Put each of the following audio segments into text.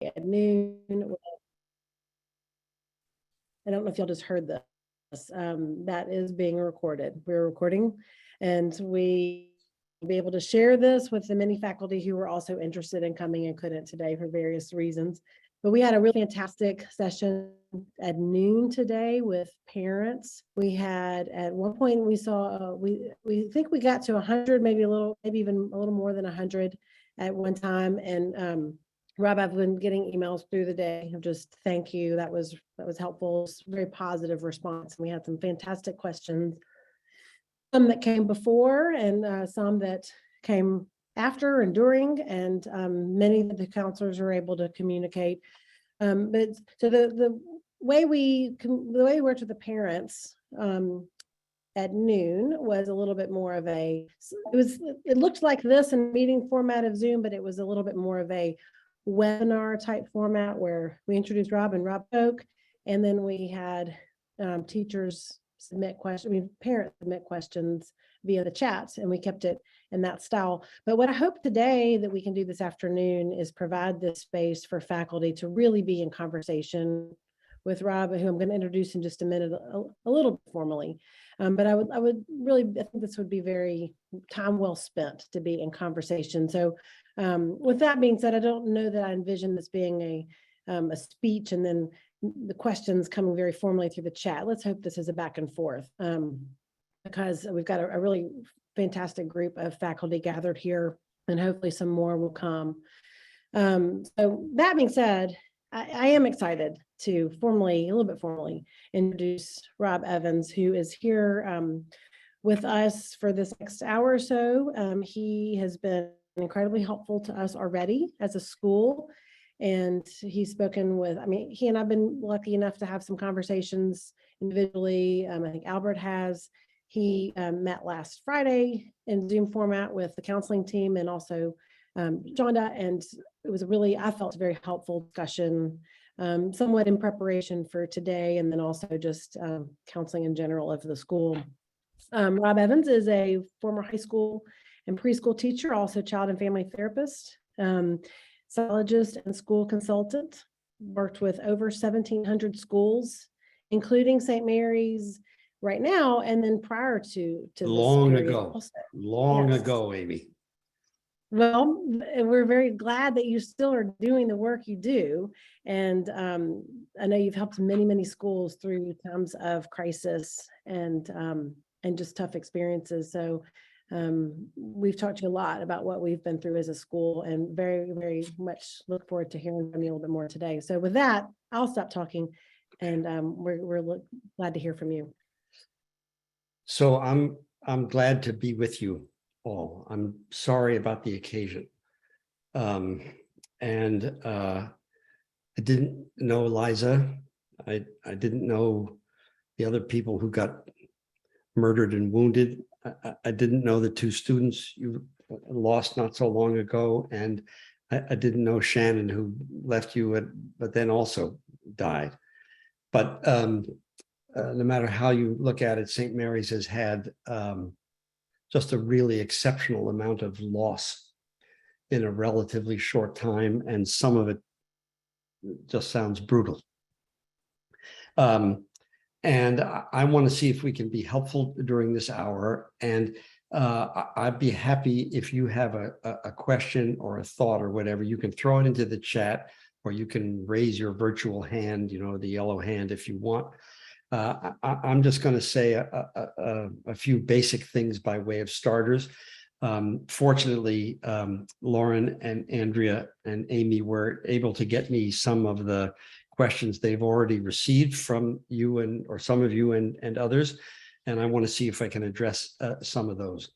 at noon. I don't know if y'all just heard this. That is being recorded. We're recording, and we will be able to share this with the many faculty who were also interested in coming and couldn't today for various reasons. But we had a really fantastic session at noon today with parents. We had, at one point, we saw, we think we got to 100, maybe even a little more than 100 at one time. And Rob, I've been getting emails through the day of just thank you. That was helpful. Very positive response. We had some fantastic questions, some that came before and some that came after and during, and many that the counselors are able to communicate. But so the way we worked with the parents at noon was a little bit more of it looked like this in meeting format of Zoom, but it was a little bit more of a webinar type format where we introduced Rob and Rob spoke, and then we had teachers submit questions, parents submit questions via the chat, and we kept it in that style. But what I hope today that we can do this afternoon is provide this space for faculty to really be in conversation with Rob, who I'm going to introduce in just a minute, a little bit formally. But I think this would be very time well spent to be in conversation. So with that being said, I don't know that I envision this being a speech and then the questions coming very formally through the chat. Let's hope this is a back and forth because we've got a really fantastic group of faculty gathered here, and hopefully some more will come. So that being said, I am excited to a little bit formally introduce Rob Evans, who is here with us for this next hour or so. He has been incredibly helpful to us already as a school. And he's spoken with, he and I've been lucky enough to have some conversations individually. I think Albert has. He met last Friday in Zoom format with the counseling team and also Jonda, and it was I felt a very helpful discussion, somewhat in preparation for today, and then also just counseling in general of the school. Rob Evans is a former high school and preschool teacher, also child and family therapist, psychologist and school consultant, worked with over 1,700 schools, including St. Mary's right now, and then prior to long this ago, also. long Yes. ago, Amy. Well, we're very glad that you still are doing the work you do. And I know you've helped many, many schools through times of crisis and just tough experiences. So we've talked to you a lot about what we've been through as a school, and very, very much look forward to hearing from you a little bit more today. So with that, I'll stop talking, and we're glad to hear from you. So I'm glad to be with you all. I'm sorry about the occasion. I didn't know Liza. I didn't know the other people who got murdered and wounded. I didn't know the two students you lost not so long ago. And I didn't know Shannon, who left you, but then also died. But no matter how you look at it, St. Mary's has had just a really exceptional amount of loss in a relatively short time, and some of it just sounds brutal. And I want to see if we can be helpful during this hour. And I'd be happy if you have a question or a thought or whatever, you can throw it into the chat, or you can raise your virtual hand, the yellow hand, if you want. I'm just going to say a few basic things by way of starters. Fortunately, Lauren and Andrea and Amy were able to get me some of the questions they've already received from you or some of you and others, and I want to see if I can address some of those.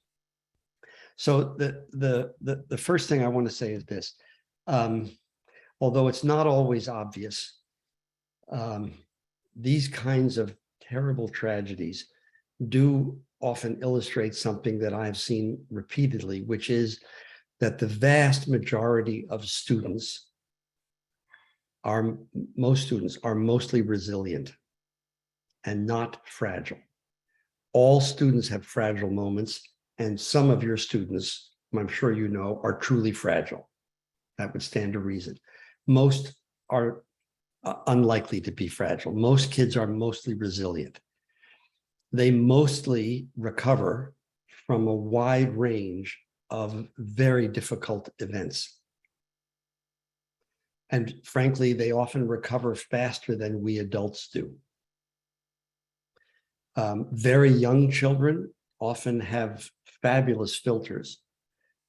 So the first thing I want to say is this: although it's not always obvious, these kinds of terrible tragedies do often illustrate something that I've seen repeatedly, which is that the vast majority of most students are mostly resilient and not fragile. All students have fragile moments, and some of your students, I'm sure you know, are truly fragile. That would stand to reason. most are unlikely to be fragile. Most kids are mostly resilient. They mostly recover from a wide range of very difficult events. And frankly, they often recover faster than we adults do. Very young children often have fabulous filters,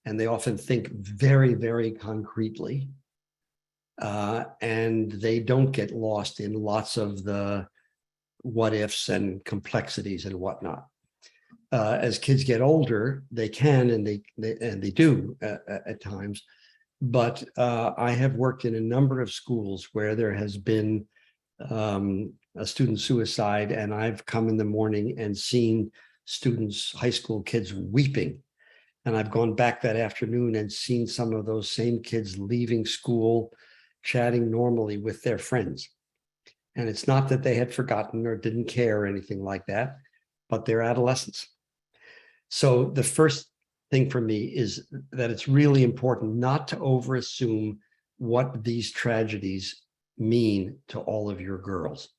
and they often think very, very concretely. And they don't get lost in lots of the what ifs and complexities and whatnot. As kids get older, they can and they do at times. But I have worked in a number of schools where there has been a student suicide, and I've come in the morning and seen students, high school kids, weeping. And I've gone back that afternoon and seen some of those same kids leaving school, chatting normally with their friends. And it's not that they had forgotten or didn't care or anything like that, but they're adolescents. So the first thing for me is that it's really important not to overassume what these tragedies mean to all of your girls.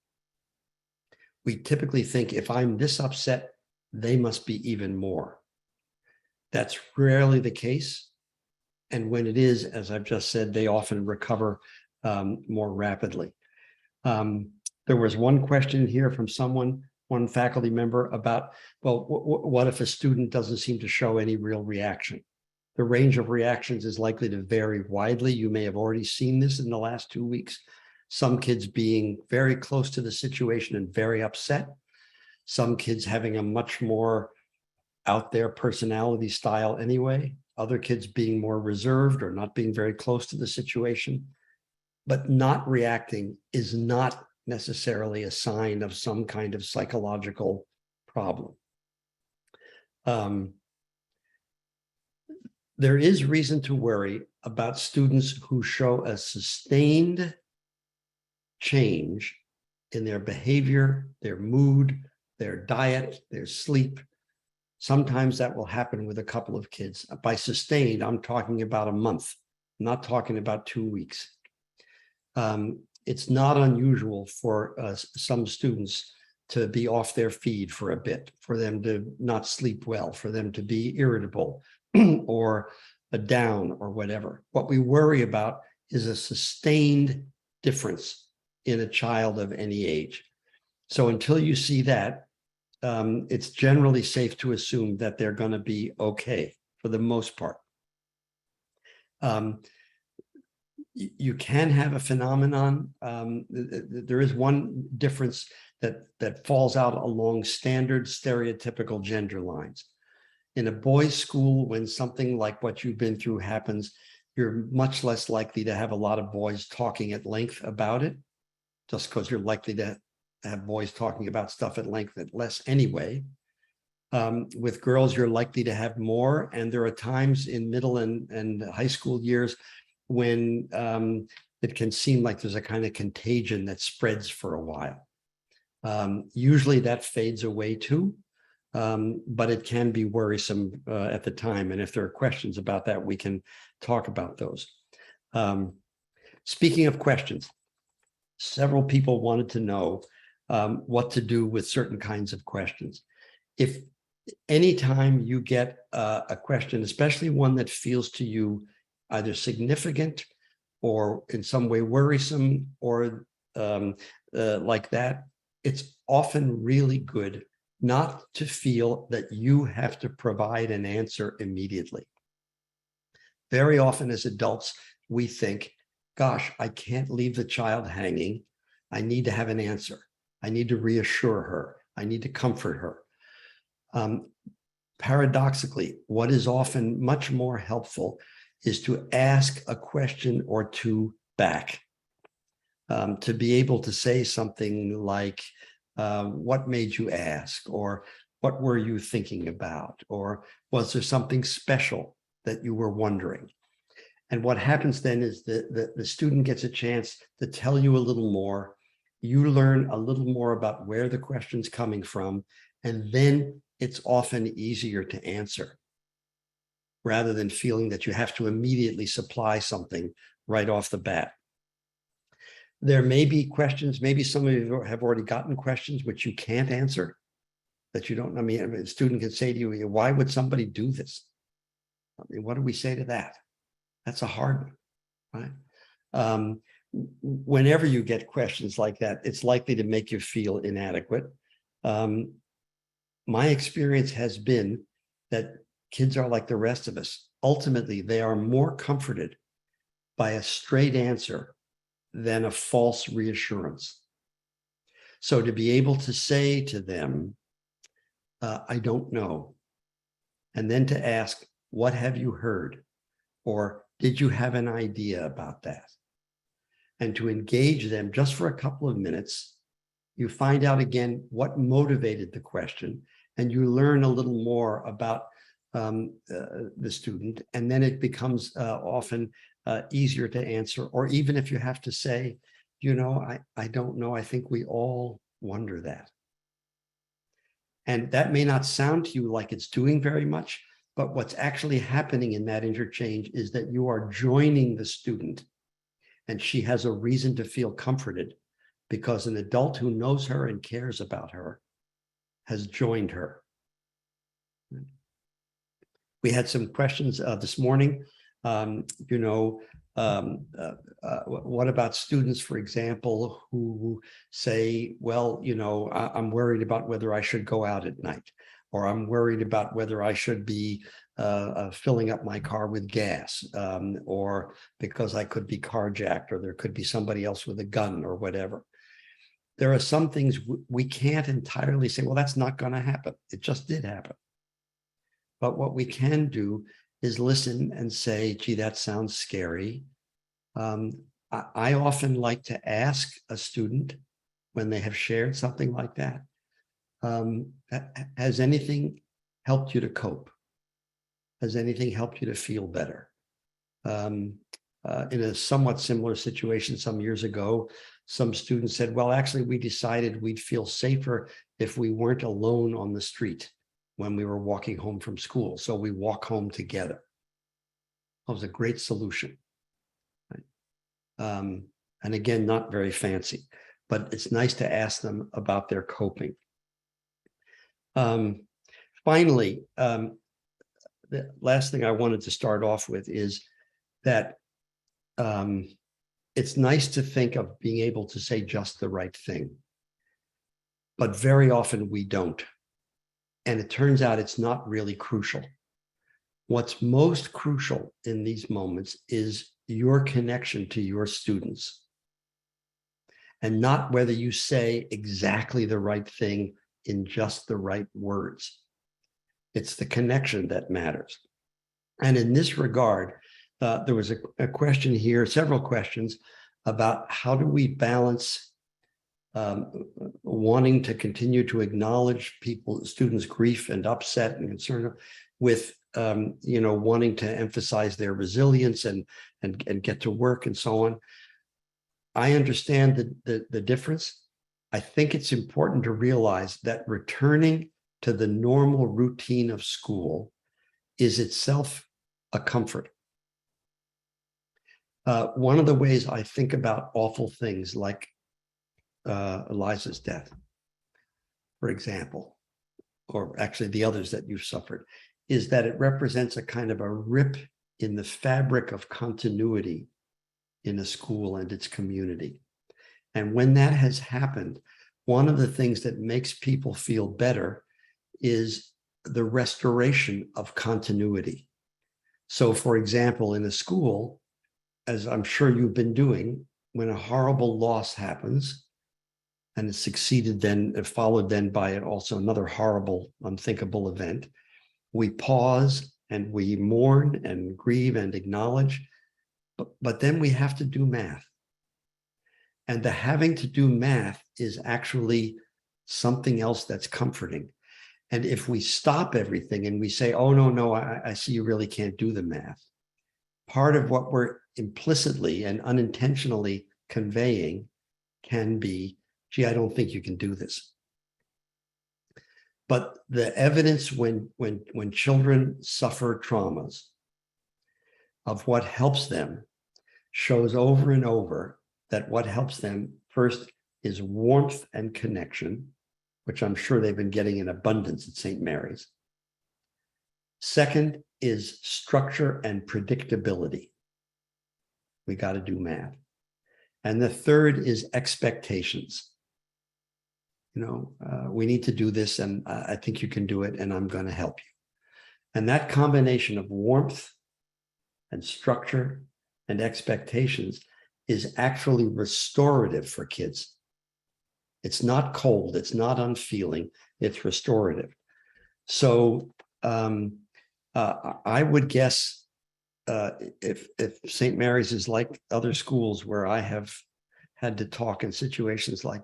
We typically think if I'm this upset, they must be even more. That's rarely the case. And when it is, as I've just said, they often recover more rapidly. There was one question here from one faculty member about, well, what if a student doesn't seem to show any real reaction? The range of reactions is likely to vary widely. You may have already seen this in the last 2 weeks. Some kids being very close to the situation and very upset. Some kids having a much more out there personality style anyway. Other kids being more reserved or not being very close to the situation. But not reacting is not necessarily a sign of some kind of psychological problem. There is reason to worry about students who show a sustained change in their behavior, their mood, their diet, their sleep. Sometimes that will happen with a couple of kids. By sustained, I'm talking about a month. I'm not talking about 2 weeks. It's not unusual for some students to be off their feed for a bit, for them to not sleep well, for them to be irritable or down or whatever. What we worry about is a sustained difference in a child of any age. So until you see that, it's generally safe to assume that they're going to be okay for the most part. You can have a phenomenon. There is one difference that falls out along standard stereotypical gender lines. In a boys' school, when something like what you've been through happens, you're much less likely to have a lot of boys talking at length about it, just because you're likely to have boys talking about stuff at length at less anyway. With girls, you're likely to have more, and there are times in middle and high school years when it can seem like there's a kind of contagion that spreads for a while. Usually that fades away too, but it can be worrisome at the time. And if there are questions about that, we can talk about those. Speaking of questions, several people wanted to know what to do with certain kinds of questions. If anytime you get a question, especially one that feels to you either significant or in some way worrisome or like that, it's often really good not to feel that you have to provide an answer immediately. Very often as adults, we think, gosh, I can't leave the child hanging. I need to have an answer. I need to reassure her. I need to comfort her. Paradoxically, what is often much more helpful is to ask a question or two back, to be able to say something like, what made you ask? Or what were you thinking about? Or was there something special that you were wondering? And what happens then is that the student gets a chance to tell you a little more. You learn a little more about where the question's coming from, and then it's often easier to answer, rather than feeling that you have to immediately supply something right off the bat. There may be questions, maybe some of you have already gotten questions which you can't answer, that you don't, I mean, a student can say to you, why would somebody do this? I mean, what do we say to that? That's a hard one, right? Whenever you get questions like that, it's likely to make you feel inadequate. My experience has been that kids are like the rest of us. Ultimately, they are more comforted by a straight answer than a false reassurance. So to be able to say to them, I don't know, and then to ask, what have you heard? Or did you have an idea about that? And to engage them just for a couple of minutes, you find out again what motivated the question, and you learn a little more about the student, and then it becomes often easier to answer. Or even if you have to say, you know, I don't know, I think we all wonder that. And that may not sound to you like it's doing very much, but what's actually happening in that interchange is that you are joining the student, and she has a reason to feel comforted because an adult who knows her and cares about her has joined her. We had some questions this morning. You know, what about students, for example, who say, well, you know, I'm worried about whether I should go out at night, or I'm worried about whether I should be filling up my car with gas, or because I could be carjacked, or there could be somebody else with a gun or whatever. There are some things we can't entirely say, well, that's not going to happen. It just did happen. But what we can do is listen and say, gee, that sounds scary. I often like to ask a student when they have shared something like that, has anything helped you to cope? Has anything helped you to feel better? In a somewhat similar situation some years ago, some students said, well, actually, we decided we'd feel safer if we weren't alone on the street when we were walking home from school. So we walk home together. That was a great solution. Right? And again, not very fancy, but it's nice to ask them about their coping. Finally, the last thing I wanted to start off with is that it's nice to think of being able to say just the right thing, but very often we don't. And it turns out it's not really crucial. What's most crucial in these moments is your connection to your students, and not whether you say exactly the right thing in just the right words. It's the connection that matters. And in this regard, there was a question here, several questions about how do we balance wanting to continue to acknowledge students' grief and upset and concern with you know, wanting to emphasize their resilience and get to work and so on. I understand the difference. I think it's important to realize that returning to the normal routine of school is itself a comfort. One of the ways I think about awful things like Eliza's death, for example, or actually the others that you've suffered, is that it represents a kind of a rip in the fabric of continuity in a school and its community. And when that has happened, one of the things that makes people feel better is the restoration of continuity. So, for example, in a school, as I'm sure you've been doing, when a horrible loss happens, and it's followed then by also another horrible, unthinkable event, we pause and we mourn and grieve and acknowledge, but then we have to do math. And the having to do math is actually something else that's comforting. And if we stop everything and we say, oh, no, I see you really can't do the math, part of what we're implicitly and unintentionally conveying can be, gee, I don't think you can do this. But the evidence when children suffer traumas of what helps them shows over and over that what helps them first is warmth and connection, which I'm sure they've been getting in abundance at St. Mary's. Second is structure and predictability. We got to do math. And the third is expectations. We need to do this, and I think you can do it, and I'm going to help you. And that combination of warmth and structure and expectations is actually restorative for kids. It's not cold, it's not unfeeling, it's restorative. So I would guess if St. Mary's is like other schools where I have had to talk in situations like,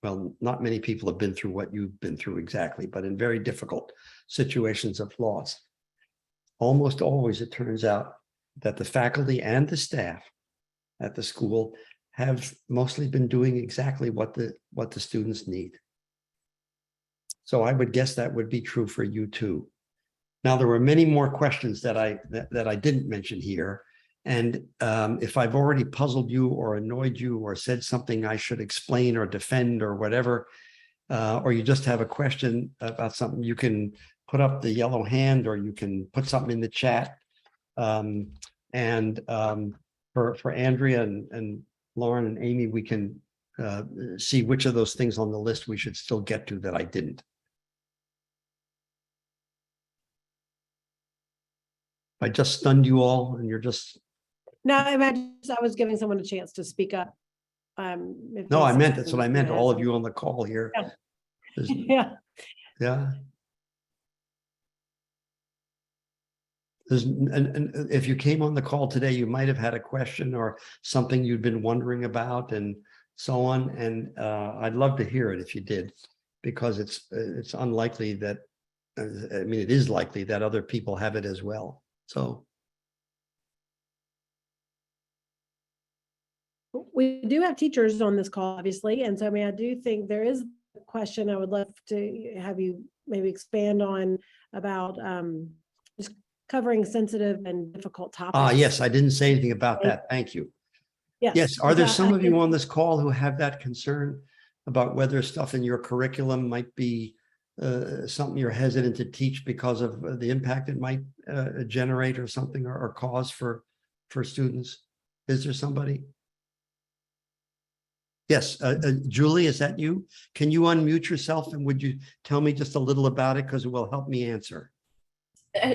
well, not many people have been through what you've been through exactly, but in very difficult situations of loss. Almost always it turns out that the faculty and the staff at the school have mostly been doing exactly what the students need. So I would guess that would be true for you too. Now, there were many more questions that I didn't mention here. And if I've already puzzled you or annoyed you or said something I should explain or defend or whatever, or you just have a question about something, you can put up the yellow hand or you can put something in the chat. For Andrea and Lauren and Amy, we can see which of those things on the list we should still get to that I didn't. I just stunned you all and you're just... No, I was giving someone a chance to speak up. No, I meant, that's what I meant. All of you on the call here. Yeah. Yeah. And if you came on the call today, you might have had a question or something you'd been wondering about and so on. And I'd love to hear it if you did, because it's unlikely that, it is likely that other people have it as well. So. We do have teachers on this call, obviously. And so, I do think there is a question I would love to have you maybe expand on about just covering sensitive and difficult topics. Yes, I didn't say anything about that. Thank you. Yes. Are there some of you on this call who have that concern about whether stuff in your curriculum might be something you're hesitant to teach because of the impact it might generate or something or cause for students? Is there somebody? Yes, Julie, is that you? Can you unmute yourself and would you tell me just a little about it, because it will help me answer?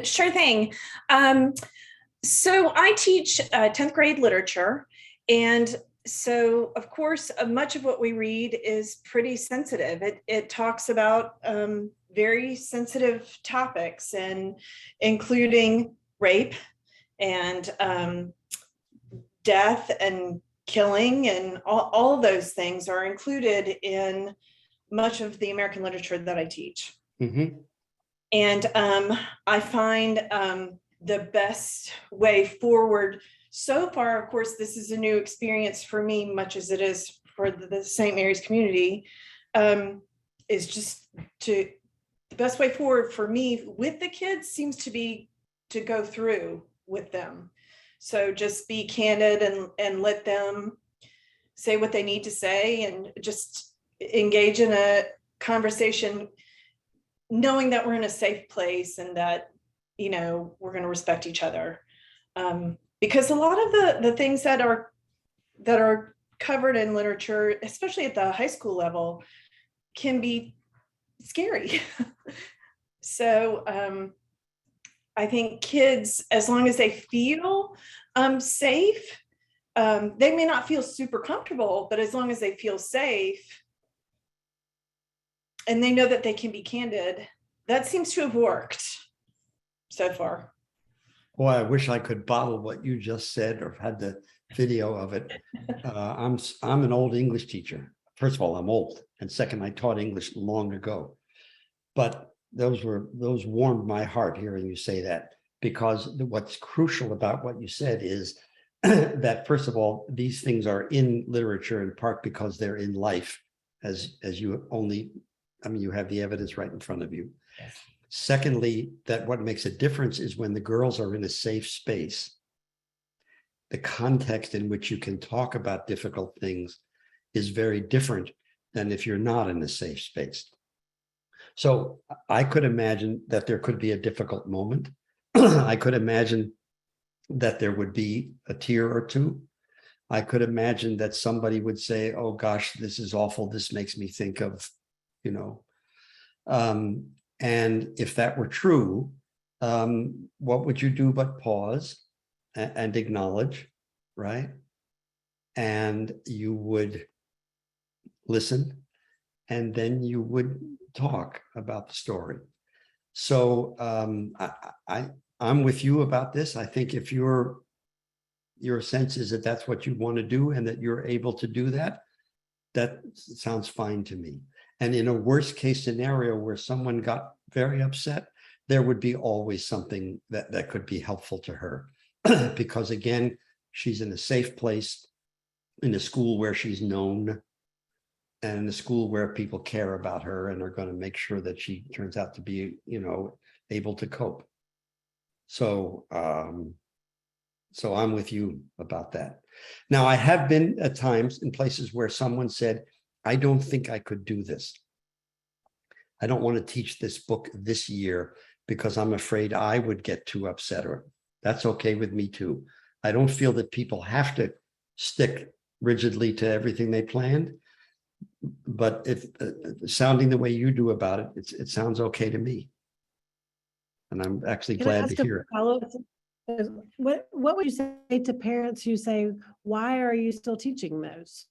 Sure thing. So I teach 10th grade literature, and so of course much of what we read is pretty sensitive. It talks about very sensitive topics, and including rape and death and killing, and all of those things are included in much of the American literature that I teach. Mm-hmm. And I find the best way forward so far, of course, this is a new experience for me, much as it is for the St. Mary's community, is just the best way forward for me with the kids seems to be to go through with them. So just be candid and let them say what they need to say and just engage in a conversation, knowing that we're in a safe place and that, we're going to respect each other. Because a lot of the things that are covered in literature, especially at the high school level, can be scary. So I think kids, as long as they feel safe, they may not feel super comfortable, but as long as they feel safe and they know that they can be candid, that seems to have worked so far. Boy, I wish I could bottle what you just said or had the video of it. I'm an old English teacher. First of all, I'm old. And second, I taught English long ago. But those warmed my heart hearing you say that, because what's crucial about what you said is that, first of all, these things are in literature in part because they're in life, as you only, you have the evidence right in front of you. Yes. Secondly, that what makes a difference is when the girls are in a safe space. the context in which you can talk about difficult things is very different than if you're not in a safe space. So I could imagine that there could be a difficult moment. I could imagine that there would be a tear or two. I could imagine that somebody would say, oh gosh, this is awful. This makes me think of, you know. And if that were true, what would you do but pause and acknowledge, right? And you would listen, and then you would talk about the story. So I'm with you about this. I think if your sense is that that's what you want to do and that you're able to do that, that sounds fine to me. And in a worst case scenario where someone got very upset, there would be always something that could be helpful to her. Because again, she's in a safe place, in a school where she's known, and in a school where people care about her and are going to make sure that she turns out to be, you know, able to cope. So, so I'm with you about that. Now, I have been at times in places where someone said, I don't think I could do this. I don't want to teach this book this year because I'm afraid I would get too upset, or that's okay with me too. I don't feel that people have to stick rigidly to everything they planned, but if sounding the way you do about it, it sounds okay to me. And I'm actually Can I glad ask to a hear it. follow-up? What would you say to parents who say, why are you still teaching those?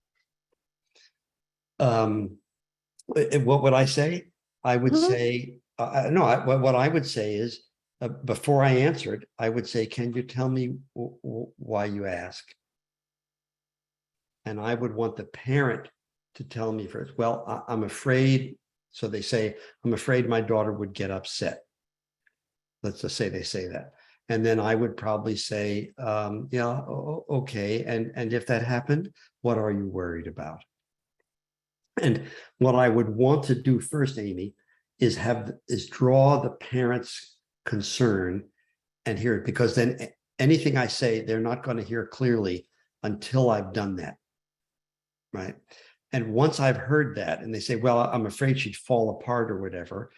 What would I say? I would say, no, what I would say is, before I answered, I would say, can you tell me why you ask? And I would want the parent to tell me first. Well, I'm afraid. So they say, I'm afraid my daughter would get upset. Let's just say they say that. And then I would probably say, yeah, okay. And if that happened, what are you worried about? And what I would want to do first, Amy, is draw the parent's concern and hear it, because then anything I say, they're not going to hear clearly until I've done that. Right. And once I've heard that and they say, well, I'm afraid she'd fall apart or whatever,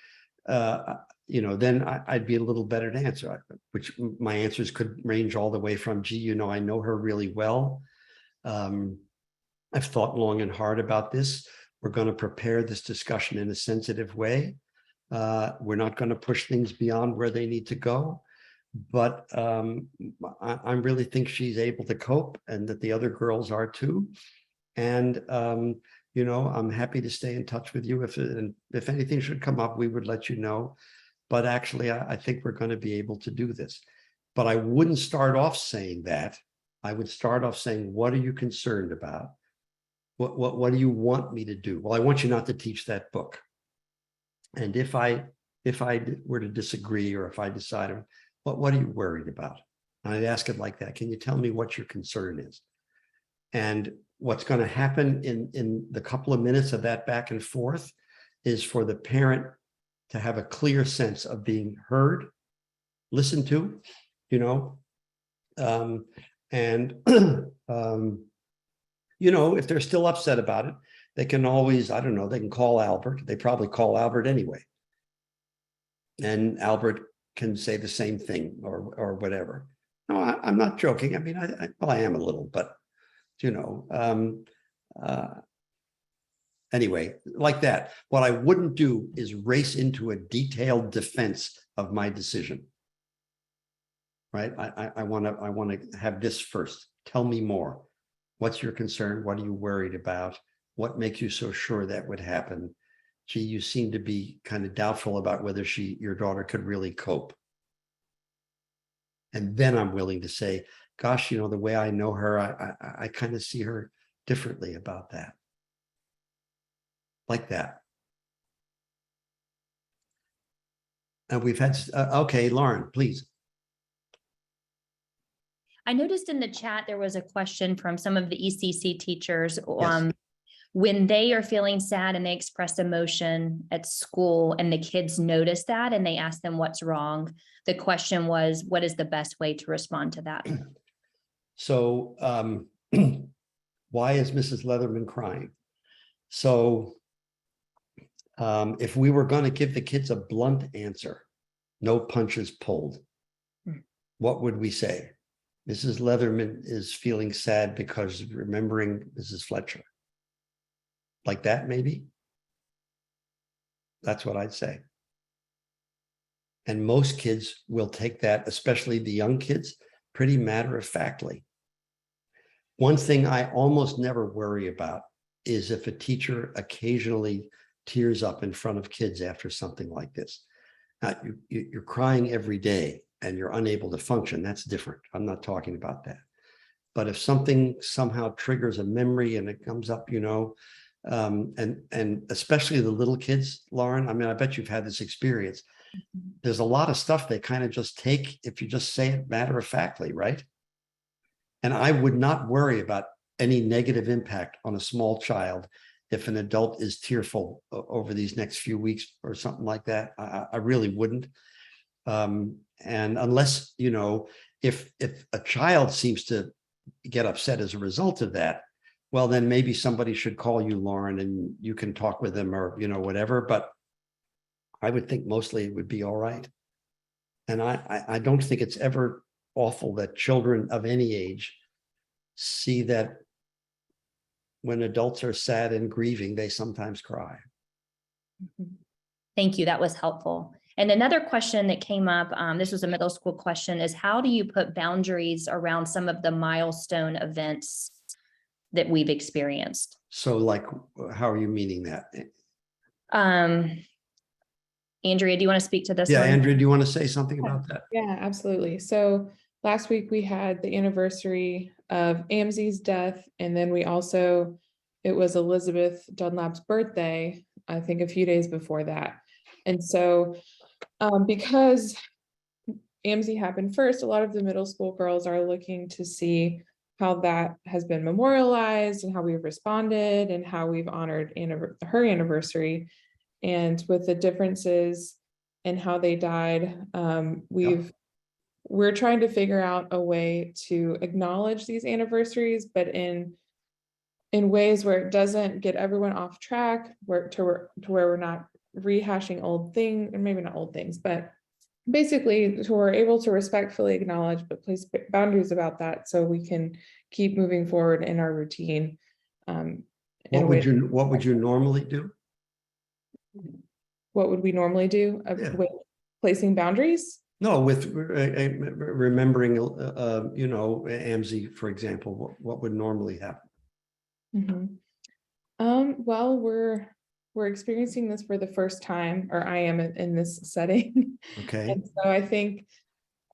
you know, then I'd be a little better to answer, which my answers could range all the way from, gee, you know, I know her really well. I've thought long and hard about this. We're going to prepare this discussion in a sensitive way. We're not going to push things beyond where they need to go. But I really think she's able to cope, and that the other girls are too. And, you know, I'm happy to stay in touch with you. If anything should come up, we would let you know. But actually, I think we're going to be able to do this. But I wouldn't start off saying that. I would start off saying, what are you concerned about? What do you want me to do? Well, I want you not to teach that book. And if I were to disagree, or if I decide, what are you worried about? And I'd ask it like that. Can you tell me what your concern is? And what's going to happen in the couple of minutes of that back and forth is for the parent to have a clear sense of being heard, listened to, you know, and you know, if they're still upset about it, they can always, I don't know, they can call Albert. They probably call Albert anyway. And Albert can say the same thing or whatever. No, I'm not joking. I mean, well, I am a little, but, you know, anyway, like that. What I wouldn't do is race into a detailed defense of my decision. Right? I want to have this first. Tell me more. What's your concern? What are you worried about? What makes you so sure that would happen? Gee, you seem to be kind of doubtful about whether your daughter could really cope. And then I'm willing to say, gosh, you know, the way I know her, I kind of see her differently about that. Like that. And we've had, okay, Lauren, please. I noticed in the chat, there was a question from some of the ECC teachers. Yes. When they are feeling sad and they express emotion at school and the kids notice that and they ask them what's wrong, the question was, what is the best way to respond to that? So why is Mrs. Leatherman crying? So if we were going to give the kids a blunt answer, no punches pulled, what would we say? Mrs. Leatherman is feeling sad because remembering Mrs. Fletcher. Like that, maybe? That's what I'd say. And most kids will take that, especially the young kids, pretty matter-of-factly. One thing I almost never worry about is if a teacher occasionally tears up in front of kids after something like this. Now, you're crying every day and you're unable to function. That's different. I'm not talking about that. But if something somehow triggers a memory and it comes up, and especially the little kids, Lauren, I mean, I bet you've had this experience. There's a lot of stuff they kind of just take if you just say it matter-of-factly, right? And I would not worry about any negative impact on a small child if an adult is tearful over these next few weeks or something like that. I really wouldn't. And unless, if a child seems to get upset as a result of that, well, then maybe somebody should call you, Lauren, and you can talk with them or, whatever. But I would think mostly it would be all right. And I don't think it's ever awful that children of any age see that when adults are sad and grieving, they sometimes cry. Thank you. That was helpful. And another question that came up, this was a middle school question, is how do you put boundaries around some of the milestone events that we've experienced? So like, how are you meaning that? Andrea, do you want to speak to this? Yeah, one? Andrea, do you want to say something about that? Yeah, absolutely. So last week we had the anniversary of Amzi's death, and then it was Elizabeth Dunlap's birthday, I think a few days before that. And so because Amzi happened first, a lot of the middle school girls are looking to see how that has been memorialized and how we've responded and how we've honored her anniversary. And with the differences in how they died, we're trying to figure out a way to acknowledge these anniversaries, but in ways where it doesn't get everyone off track, to where we're not rehashing old things, or maybe not old things, but basically to we're able to respectfully acknowledge, but place boundaries about that so we can keep moving forward in our routine. What would you normally do? What would we normally do with placing boundaries? No, with remembering, Amzi, for example, what would normally happen? Well, we're experiencing this for the first time, or I am in this setting. Okay. And so I think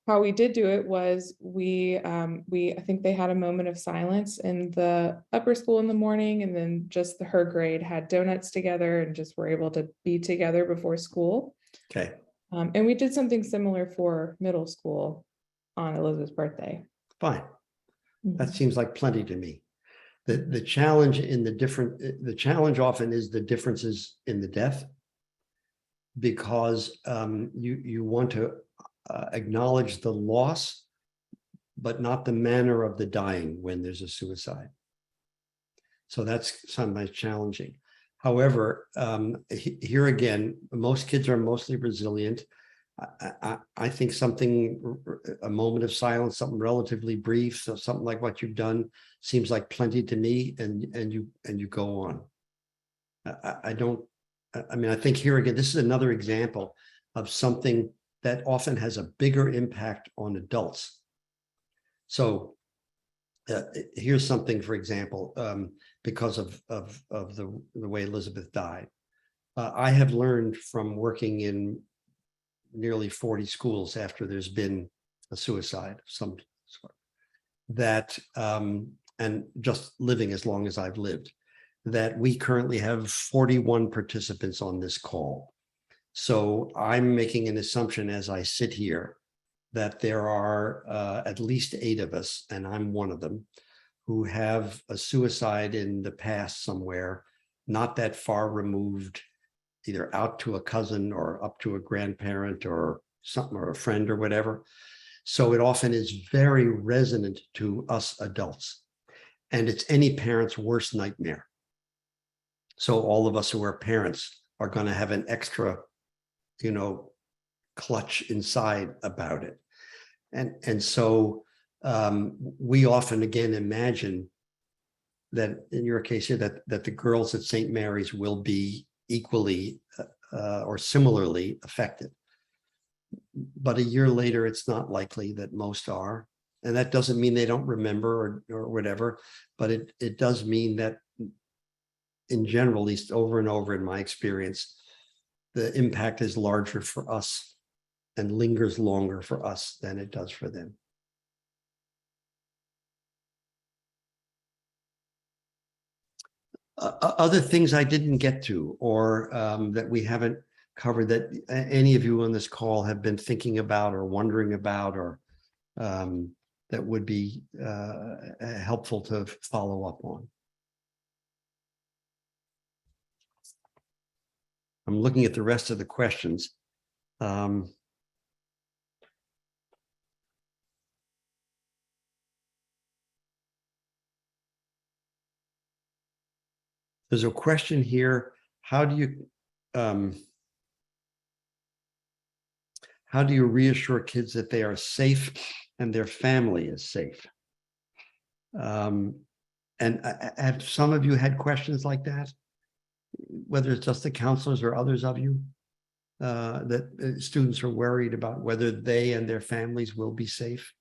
how we did do it was I think they had a moment of silence in the upper school in the morning, and then just her grade had donuts together and just were able to be together before school. Okay. And we did something similar for middle school on Elizabeth's birthday. Fine. That seems like plenty to me. The challenge often is the differences in the death, because you want to acknowledge the loss, but not the manner of the dying when there's a suicide. So that's sometimes challenging. However, here again, most kids are mostly resilient. I think a moment of silence, something relatively brief, so something like what you've done seems like plenty to me, and you go on. I think here again, this is another example of something that often has a bigger impact on adults. So here's something, for example, because of the way Elizabeth died. I have learned from working in nearly 40 schools after there's been a suicide of some sort, that, and just living as long as I've lived, that we currently have 41 participants on this call. So I'm making an assumption as I sit here that there are at least 8 of us, and I'm one of them, who have a suicide in the past somewhere, not that far removed, either out to a cousin or up to a grandparent or something, or a friend or whatever. So it often is very resonant to us adults. And it's any parent's worst nightmare. So all of us who are parents are going to have an extra, clutch inside about it. And so we often, again, imagine that in your case here, that the girls at St. Mary's will be equally or similarly affected. But a year later, it's not likely that most are. And that doesn't mean they don't remember or whatever, but it does mean that in general, at least over and over in my experience, the impact is larger for us and lingers longer for us than it does for them. Other things I didn't get to, or that we haven't covered, that any of you on this call have been thinking about or wondering about, or that would be helpful to follow up on. I'm looking at the rest of the questions. There's a question here. How do you reassure kids that they are safe and their family is safe? And have some of you had questions like that? Whether it's just the counselors or others of you, that students are worried about whether they and their families will be safe?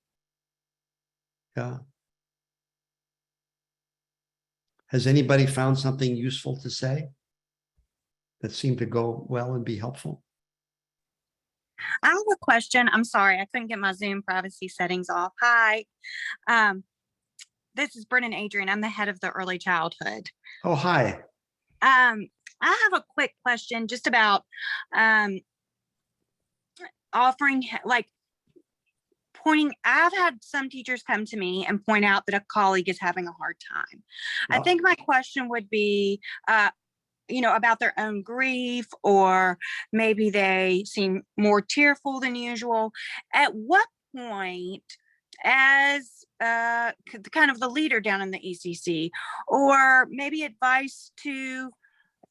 Yeah. Has anybody found something useful to say that seemed to go well and be helpful? I have a question. I'm sorry, I couldn't get my Zoom privacy settings off. Hi, this is Brennan Adrian. I'm the head of the early childhood. Oh, hi. I have a quick question just about offering, like, I've had some teachers come to me and point out that a colleague is having a hard time. I think my question would be, about their own grief, or maybe they seem more tearful than usual. At what point, as kind of the leader down in the ECC, or maybe advice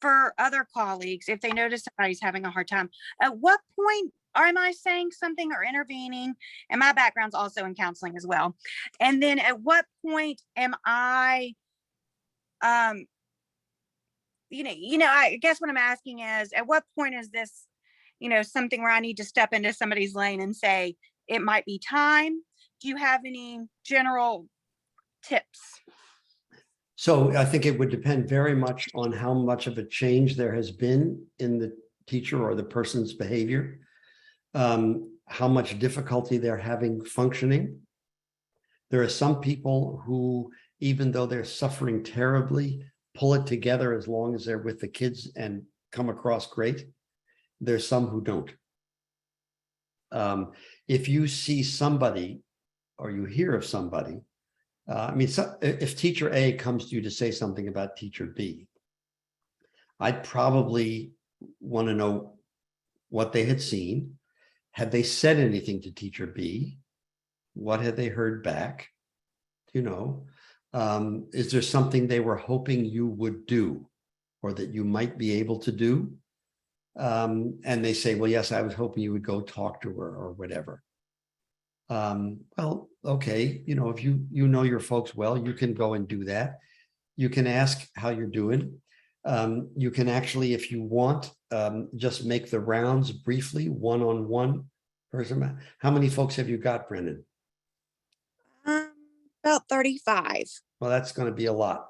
for other colleagues, if they notice somebody's having a hard time, at what point am I saying something or intervening? And my background's also in counseling as well. And then at what point am I, I guess what I'm asking is, at what point is this, something where I need to step into somebody's lane and say, it might be time? Do you have any general tips? So I think it would depend very much on how much of a change there has been in the teacher or the person's behavior, how much difficulty they're having functioning. There are some people who, even though they're suffering terribly, pull it together as long as they're with the kids and come across great. There's some who don't. If you see somebody or you hear of somebody, if teacher A comes to you to say something about teacher B, I'd probably want to know what they had seen. Had they said anything to teacher B? What had they heard back? Is there something they were hoping you would do or that you might be able to do? And they say, well, yes, I was hoping you would go talk to her or whatever. Well, okay, if you know your folks well, you can go and do that. You can ask how you're doing. You can actually, if you want, just make the rounds briefly, one-on-one person. How many folks have you got, Brendan? About 35. Well, that's going to be a lot.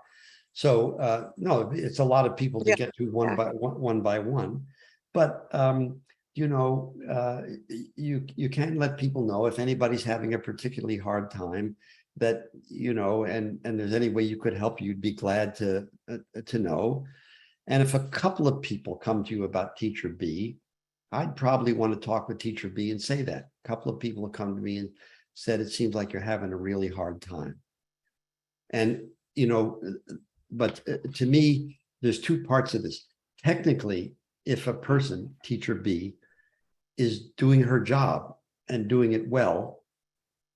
So no, it's a lot of people to get to one by one. But you can let people know if anybody's having a particularly hard time, that and there's any way you could help, you'd be glad to know. And if a couple of people come to you about teacher B, I'd probably want to talk with teacher B and say that. A couple of people have come to me and said, it seems like you're having a really hard time. And but to me, there's two parts of this. Technically, if a person, teacher B, is doing her job and doing it well,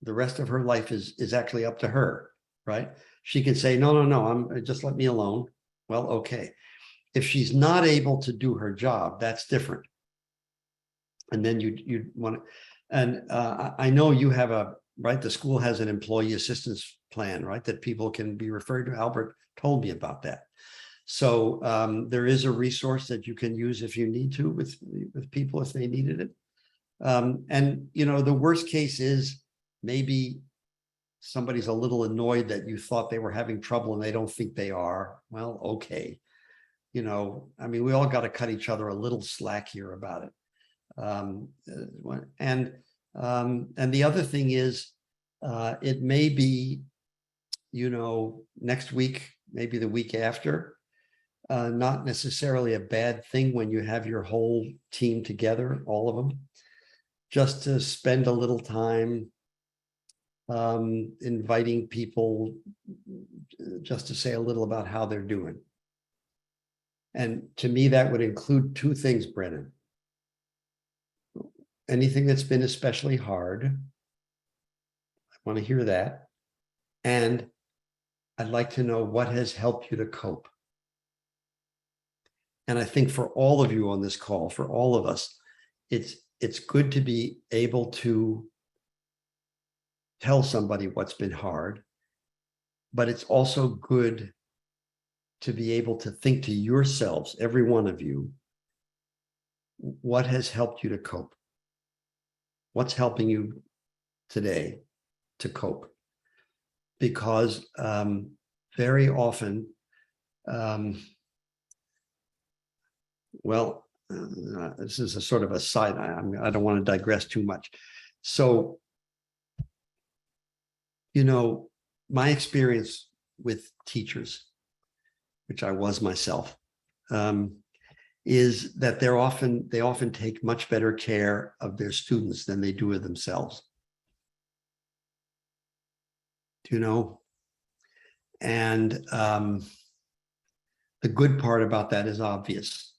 The rest of her life is actually up to her, right? She can say, no, just let me alone. Well, okay. If she's not able to do her job, that's different. And then you want to, and I know you have right, the school has an employee assistance plan, right, that people can be referred to. Albert told me about that. So there is a resource that you can use if you need to with people if they needed it. And the worst case is maybe somebody's a little annoyed that you thought they were having trouble and they don't think they are. Well, okay. We all got to cut each other a little slack here about it. And the other thing is, it may be, next week, maybe the week after, not necessarily a bad thing when you have your whole team together, all of them, just to spend a little time inviting people just to say a little about how they're doing. And to me, that would include two things, Brennan. Anything that's been especially hard, I want to hear that. And I'd like to know what has helped you to cope. And I think for all of you on this call, for all of us, it's good to be able to tell somebody what's been hard, but it's also good to be able to think to yourselves, every one of you, what has helped you to cope? What's helping you today to cope? Because very often, this is a sort of a side, I don't want to digress too much. So, my experience with teachers, which I was myself, is that they often take much better care of their students than they do of themselves. And the good part about that is obvious: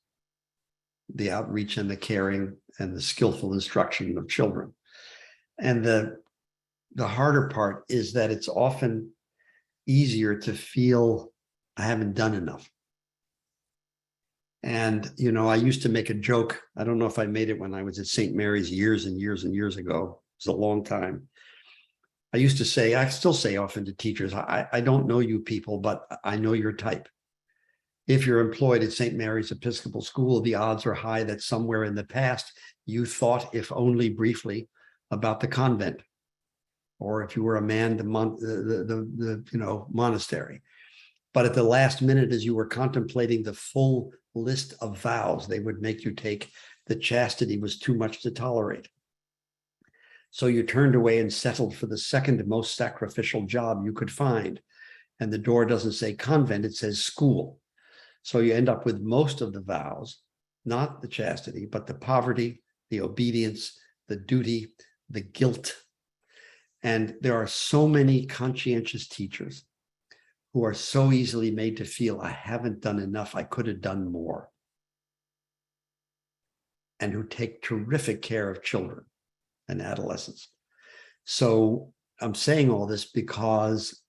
the outreach and the caring and the skillful instruction of children. And the harder part is that it's often easier to feel I haven't done enough. And, I used to make a joke. I don't know if I made it when I was at St. Mary's years and years and years ago. It was a long time. I used to say, I still say often to teachers, I don't know you people, but I know your type. If you're employed at St. Mary's Episcopal School, the odds are high that somewhere in the past you thought, if only briefly, about the convent, or if you were a man, the monastery. But at the last minute, as you were contemplating the full list of vows they would make you take, the chastity was too much to tolerate. So you turned away and settled for the second most sacrificial job you could find. And the door doesn't say convent, it says school. So you end up with most of the vows, not the chastity, but the poverty, the obedience, the duty, the guilt. And there are so many conscientious teachers who are so easily made to feel, I haven't done enough, I could have done more. And who take terrific care of children and adolescents. So I'm saying all this because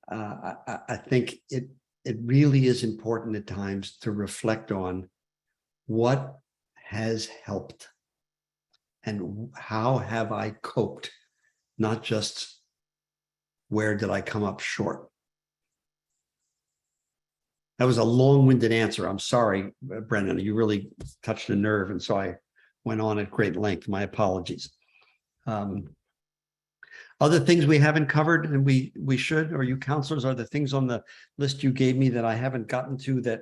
I think it really is important at times to reflect on what has helped and how have I coped, not just where did I come up short. That was a long-winded answer. I'm sorry, Brendan, you really touched a nerve, and so I went on at great length. My apologies. Other things we haven't covered, and we should, or you counselors, are the things on the list you gave me that I haven't gotten to that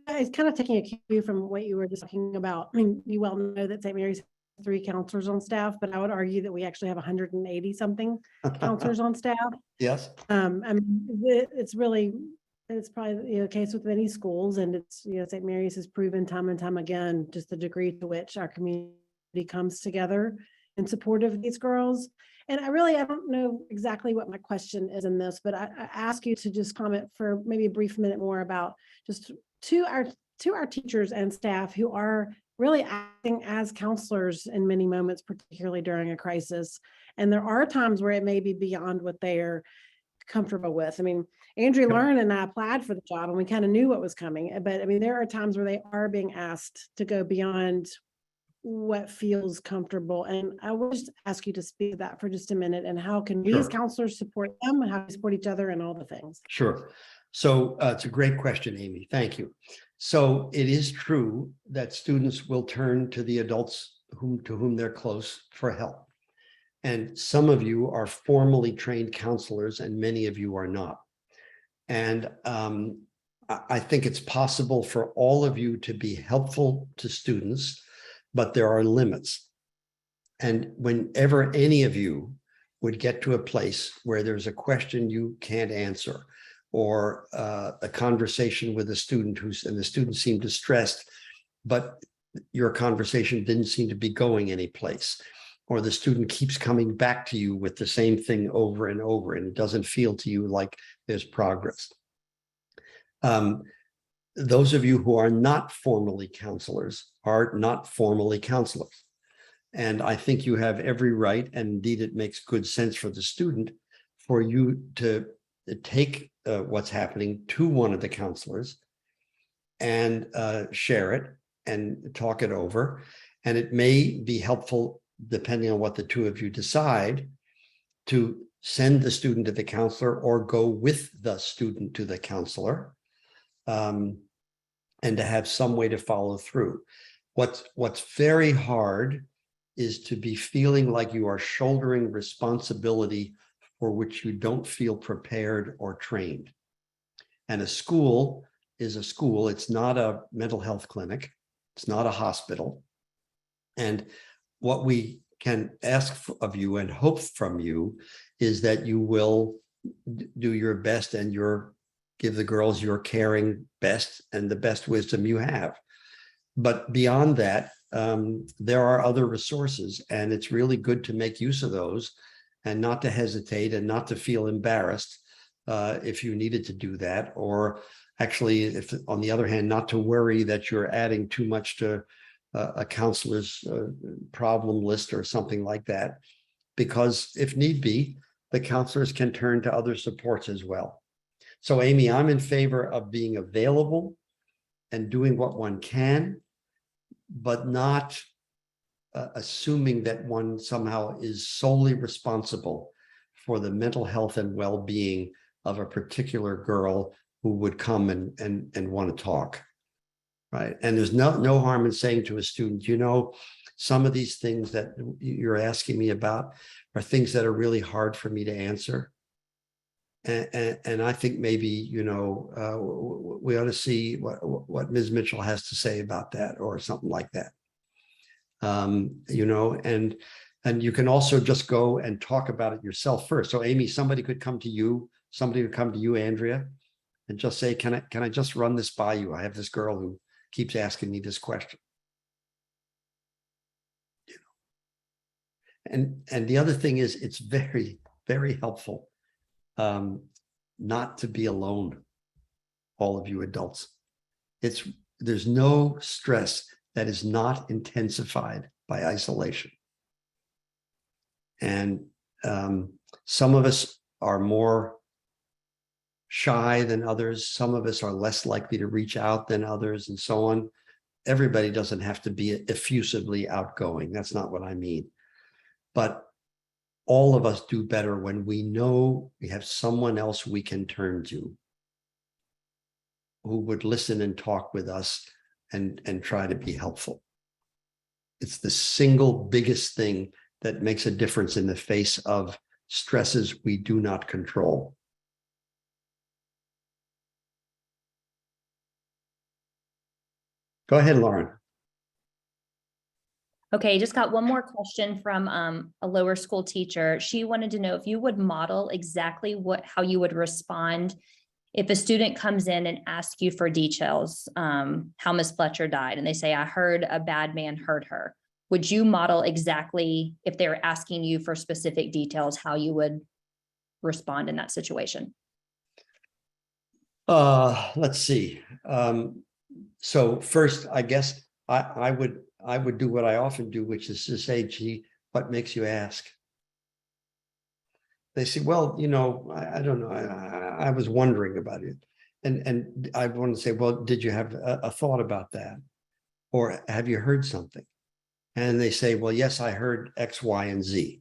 It's kind of taking a cue from what you were just talking about. I mean, you well know that St. Mary's has 3 counselors on staff, but I would argue that we actually have 180 something counselors on staff. Yes. I mean, it's probably the case with many schools, and it's, St. Mary's has proven time and time again just the degree to which our community comes together in support of these girls. And I don't know exactly what my question is in this, but I ask you to just comment for maybe a brief minute more about just to our to our teachers and staff who are really acting as counselors in many moments, particularly during a crisis. And there are times where it may be beyond what they are comfortable with. I mean, Andrea Lauren and I applied for the job and we kind of knew what was coming. But I mean, there are times where they are being asked to go beyond what feels comfortable. And I will just ask you to speak to that for just a minute. And how can we as Sure. counselors support them and how we support each other and all the things? Sure. So it's a great question, Amy. Thank you. So it is true that students will turn to the adults to whom they're close for help. And some of you are formally trained counselors and many of you are not. And I think it's possible for all of you to be helpful to students, but there are limits. And whenever any of you would get to a place where there's a question you can't answer, or a conversation with a student and the student seemed distressed, but your conversation didn't seem to be going anyplace, or the student keeps coming back to you with the same thing over and over, and it doesn't feel to you like there's progress. Those of you who are not formally counselors are not formally counselors. And I think you have every right, and indeed it makes good sense for the student, for you to take what's happening to one of the counselors and share it and talk it over. And it may be helpful, depending on what the two of you decide, to send the student to the counselor or go with the student to the counselor, and to have some way to follow through. What's very hard is to be feeling like you are shouldering responsibility for which you don't feel prepared or trained. And a school is a school. It's not a mental health clinic. It's not a hospital. And what we can ask of you and hope from you is that you will do your best and give the girls your caring best and the best wisdom you have. But beyond that, there are other resources, and it's really good to make use of those and not to hesitate and not to feel embarrassed if you needed to do that, or actually, if on the other hand, not to worry that you're adding too much to a counselor's problem list or something like that, because if need be, the counselors can turn to other supports as well. So Amy, I'm in favor of being available and doing what one can, but not assuming that one somehow is solely responsible for the mental health and well-being of a particular girl who would come and want to talk, right? And there's no harm in saying to a student, you know, some of these things that you're asking me about are things that are really hard for me to answer. And I think maybe, you know, we ought to see what Ms. Mitchell has to say about that, or something like that. You know, and you can also just go and talk about it yourself first. So Amy, somebody could come to you, Andrea, and just say, can I just run this by you? I have this girl who keeps asking me this question. You know, and the other thing is, it's very, very helpful not to be alone, all of you adults. There's no stress that is not intensified by isolation. And some of us are more shy than others. Some of us are less likely to reach out than others, and so on. Everybody doesn't have to be effusively outgoing. That's not what I mean. But all of us do better when we know we have someone else we can turn to who would listen and talk with us and try to be helpful. It's the single biggest thing that makes a difference in the face of stresses we do not control. Go ahead, Lauren. Okay, just got one more question from a lower school teacher. She wanted to know if you would model exactly how you would respond if a student comes in and asks you for details, how Miss Fletcher died, and they say, I heard a bad man hurt her. Would you model exactly, if they're asking you for specific details, how you would respond in that situation? Let's see. So first, I guess I would do what I often do, which is to say, gee, what makes you ask? They say, well, I don't know. I was wondering about it. And I want to say, well, did you have a thought about that? Or have you heard something? And they say, well, yes, I heard X, Y, and Z.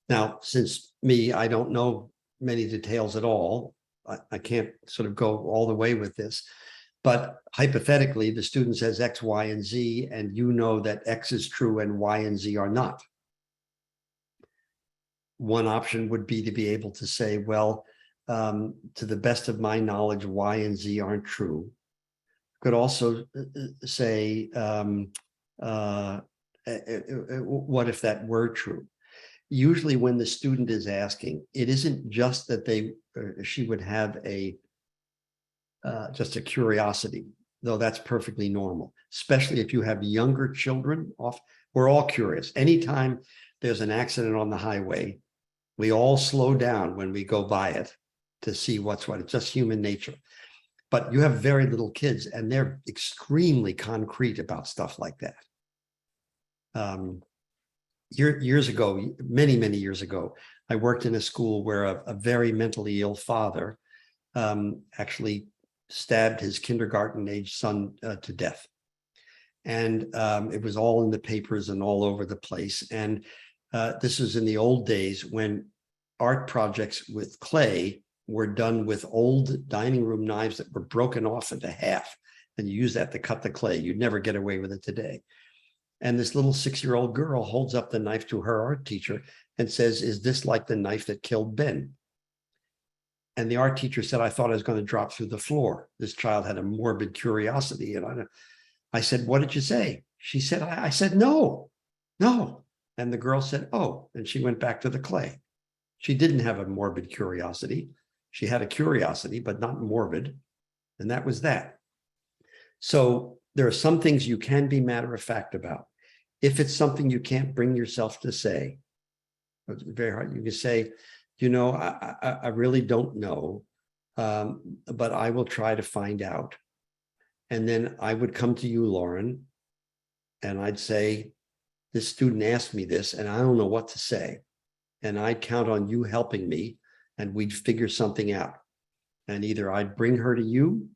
Now, since I don't know many details at all. I can't sort of go all the way with this. But hypothetically, the student says X, Y, and Z, and you know that X is true and Y and Z are not. One option would be to be able to say, well, to the best of my knowledge, Y and Z aren't true. Could also say, what if that were true? Usually when the student is asking, it isn't just that she would have just a curiosity, though that's perfectly normal, especially if you have younger children. We're all curious. Anytime there's an accident on the highway, we all slow down when we go by it to see what's what. It's just human nature. But you have very little kids and they're extremely concrete about stuff like that. Years ago, many years ago, I worked in a school where a very mentally ill father actually stabbed his kindergarten-age son to death. And it was all in the papers and all over the place. And this was in the old days when art projects with clay were done with old dining room knives that were broken off into half. And you use that to cut the clay. You'd never get away with it today. And this little 6-year-old girl holds up the knife to her art teacher and says, "Is this like the knife that killed Ben?" And the art teacher said, "I thought I was going to drop through the floor." This child had a morbid curiosity. And I said, "What did you say?" She said, I said, no. And the girl said, "Oh," and she went back to the clay. She didn't have a morbid curiosity. She had a curiosity, but not morbid. And that was that. So there are some things you can be matter of fact about. If it's something you can't bring yourself to say, it's very hard. You can say, I really don't know, but I will try to find out. And then I would come to you, Lauren, and I'd say, this student asked me this, and I don't know what to say. And I'd count on you helping me, and we'd figure something out. And either I'd bring her to you,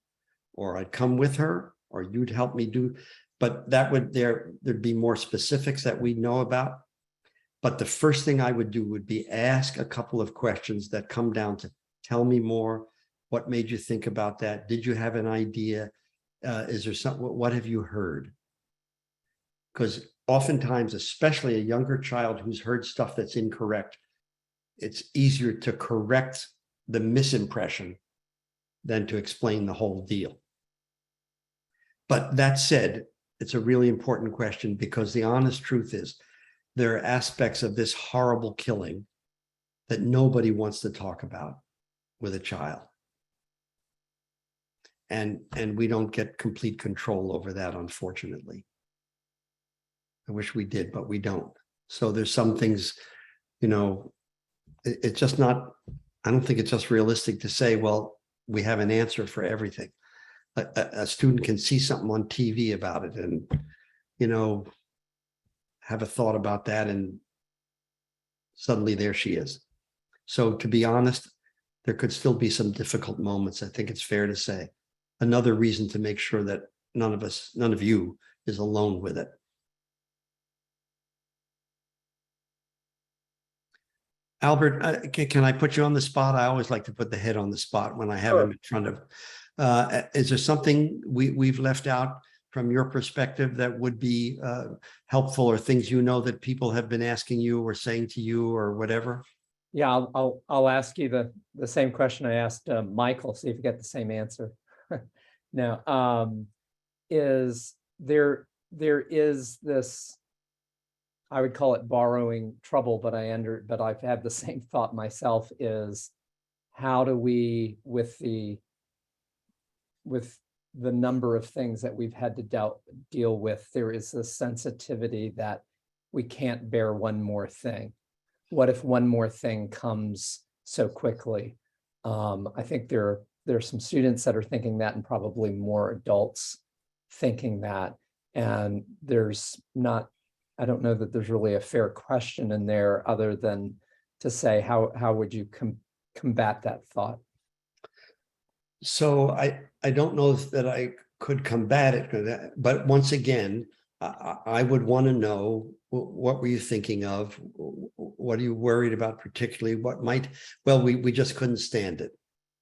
or I'd come with her, or you'd help me do. But there'd be more specifics that we know about. But the first thing I would do would be ask a couple of questions that come down to tell me more. What made you think about that? Did you have an idea? Is there something? What have you heard? Because oftentimes, especially a younger child who's heard stuff that's incorrect, it's easier to correct the misimpression than to explain the whole deal. But that said, it's a really important question, because the honest truth is there are aspects of this horrible killing that nobody wants to talk about with a child. And we don't get complete control over that, unfortunately. I wish we did, but we don't. So there's some things, it's just not, I don't think it's just realistic to say, well, we have an answer for everything. A student can see something on TV about it and, have a thought about that, and suddenly there she is. So to be honest, there could still be some difficult moments. I think it's fair to say. Another reason to make sure that none of you is alone with it. Albert, can I put you on the spot? I always like to put the head on the spot when I have him in front of. Is there something we've left out from your perspective that would be helpful, or things that people have been asking you or saying to you or whatever? Yeah, I'll ask you the same question I asked Michael, see if you get the same answer. Now, is there is this, I would call it borrowing trouble, but I've had the same thought myself, is how do we, with the number of things that we've had to deal with, there is a sensitivity that we can't bear one more thing. What if one more thing comes so quickly? I think there there's some students that are thinking that and probably more adults thinking that. And there's not, I don't know that there's really a fair question in there other than to say, how would you combat that thought? So I don't know that I could combat it, but once again, I would want to know, what were you thinking of? What are you worried about particularly? What might, well, we just couldn't stand it.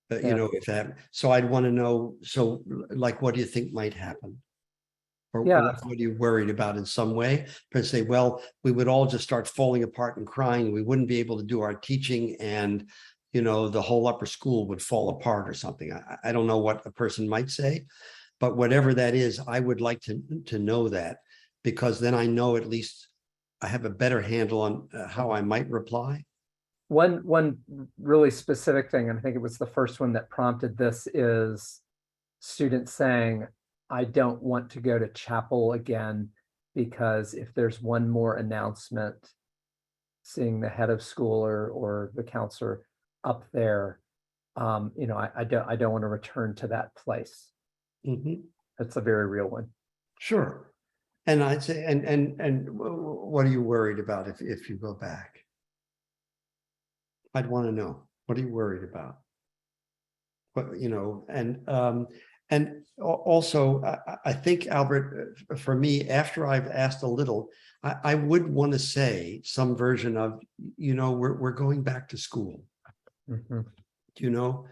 You Yeah. know, if that, so I'd want to know, so like, what do you think might happen? Or Yeah. what are you worried about in some way? And say, well, we would all just start falling apart and crying. We wouldn't be able to do our teaching, and, you know, the whole upper school would fall apart or something. I don't know what a person might say, but whatever that is, I would like to know that, because then I know at least I have a better handle on how I might reply. One really specific thing, and I think it was the first one that prompted this, is students saying, I don't want to go to chapel again, because if there's one more announcement, seeing the head of school or the counselor up there, you know, I don't want to return to that place. Mhm. That's a very real one. Sure. And I'd say, and what are you worried about if you go back? I'd want to know, what are you worried about? What, you know, and also, I think, Albert, for me, after I've asked a little, I would want to say some version of, you know, we're going back to school. Mhm. You know,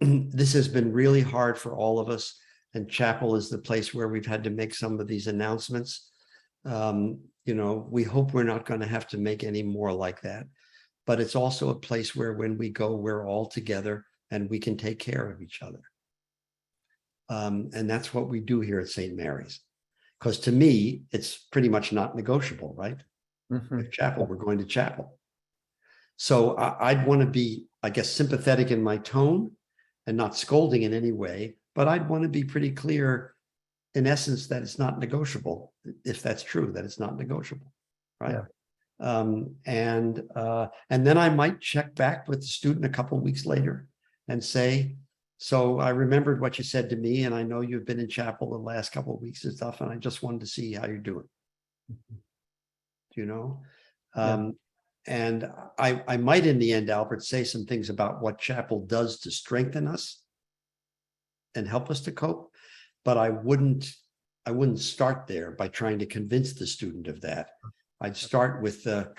this has been really hard for all of us, and chapel is the place where we've had to make some of these announcements. You know, we hope we're not going to have to make any more like that, but it's also a place where when we go, we're all together and we can take care of each other. And that's what we do here at St. Mary's, because to me, it's pretty much not negotiable, right? Mhm. Chapel, we're going to chapel. So I'd want to be, I guess, sympathetic in my tone and not scolding in any way, but I'd want to be pretty clear, in essence, that it's not negotiable, if that's true, that it's not negotiable, right? Yeah. And then I might check back with the student a couple of weeks later and say, so I remembered what you said to me, and I know you've been in chapel the last couple of weeks and stuff, and I just wanted to see how you're doing. You know? Yeah. And I might, in the end, Albert, say some things about what chapel does to strengthen us and help us to cope, but I wouldn't start there by trying to convince the student of that. I'd start with the,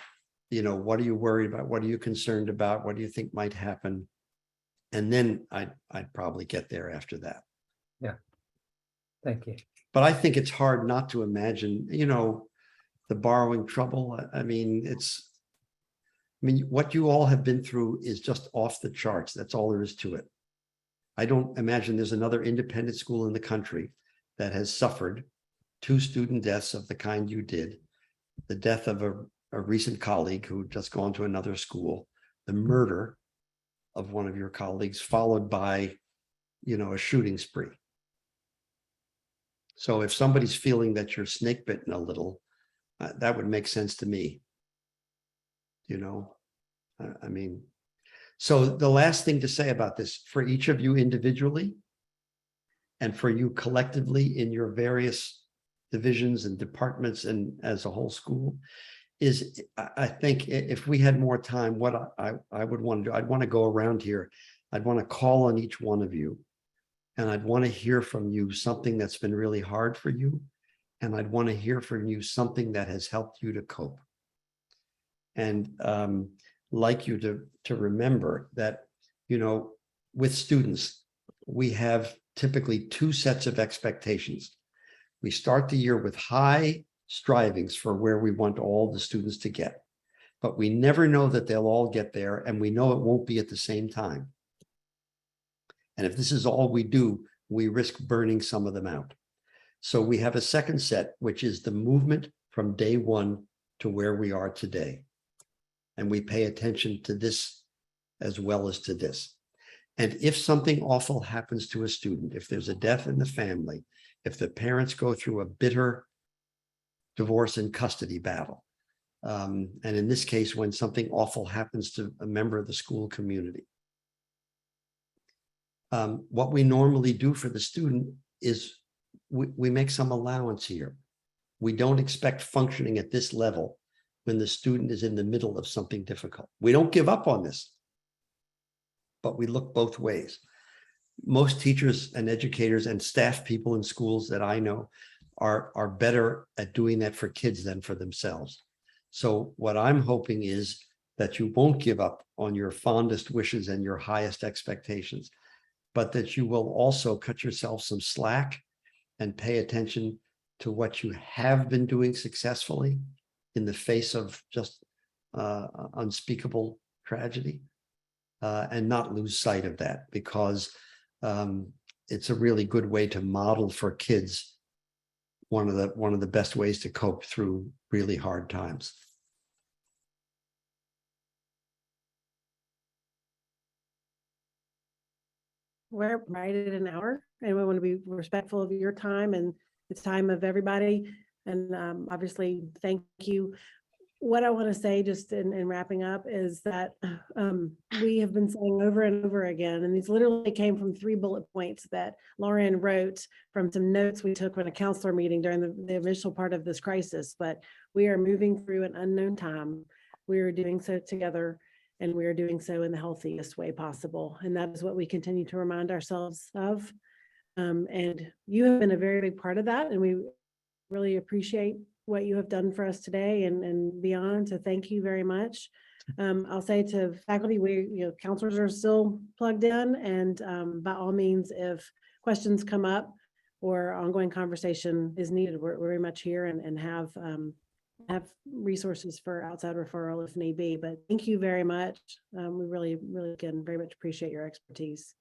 you know, what are you worried about? What are you concerned about? What do you think might happen? And then I'd probably get there after that. Yeah. Thank you. But I think it's hard not to imagine, you know, the borrowing trouble. I mean, what you all have been through is just off the charts. That's all there is to it. I don't imagine there's another independent school in the country that has suffered 2 student deaths of the kind you did, the death of a recent colleague who had just gone to another school, the murder of one of your colleagues, followed by, you know, a shooting spree. So if somebody's feeling that you're snake bitten a little, that would make sense to me. You know, I mean, so the last thing to say about this, for each of you individually and for you collectively in your various divisions and departments and as a whole school, is I think if we had more time, what I would want to do, I'd want to go around here. I'd want to call on each one of you, and I'd want to hear from you something that's been really hard for you. And I'd want to hear from you something that has helped you to cope. And like you to remember that, you know, with students, we have typically 2 sets of expectations. We start the year with high strivings for where we want all the students to get, but we never know that they'll all get there, and we know it won't be at the same time. And if this is all we do, we risk burning some of them out. So we have a second set, which is the movement from day one to where we are today. And we pay attention to this as well as to this. And if something awful happens to a student, if there's a death in the family, if the parents go through a bitter divorce and custody battle, and in this case, when something awful happens to a member of the school community, what we normally do for the student is we make some allowance here. We don't expect functioning at this level when the student is in the middle of something difficult. We don't give up on this, but we look both ways. Most teachers and educators and staff people in schools that I know are better at doing that for kids than for themselves. So what I'm hoping is that you won't give up on your fondest wishes and your highest expectations, but that you will also cut yourself some slack and pay attention to what you have been doing successfully in the face of just unspeakable tragedy, and not lose sight of that, because it's a really good way to model for kids one of the best ways to cope through really hard times. We're right at an hour, and we want to be respectful of your time and the time of everybody. And obviously, thank you. What I want to say just in wrapping up is that we have been saying over and over again, and these literally came from 3 bullet points that Lauren wrote from some notes we took on a counselor meeting during the initial part of this crisis. But we are moving through an unknown time. We are doing so together, and we are doing so in the healthiest way possible. And that is what we continue to remind ourselves of. And you have been a very big part of that, and we really appreciate what you have done for us today and beyond. So thank you very much. I'll say to faculty, counselors are still plugged in, and by all means, if questions come up or ongoing conversation is needed, we're very much here and have resources for outside referral if need be. But thank you very much. We really, really again, very much appreciate your expertise.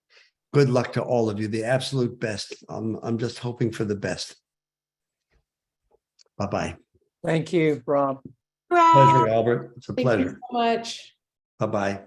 Good luck to all of you. The absolute best. I'm just hoping for the best. Bye-bye. Thank you, Rob. Pleasure, Albert. It's a Thank you pleasure. so much. Bye-bye.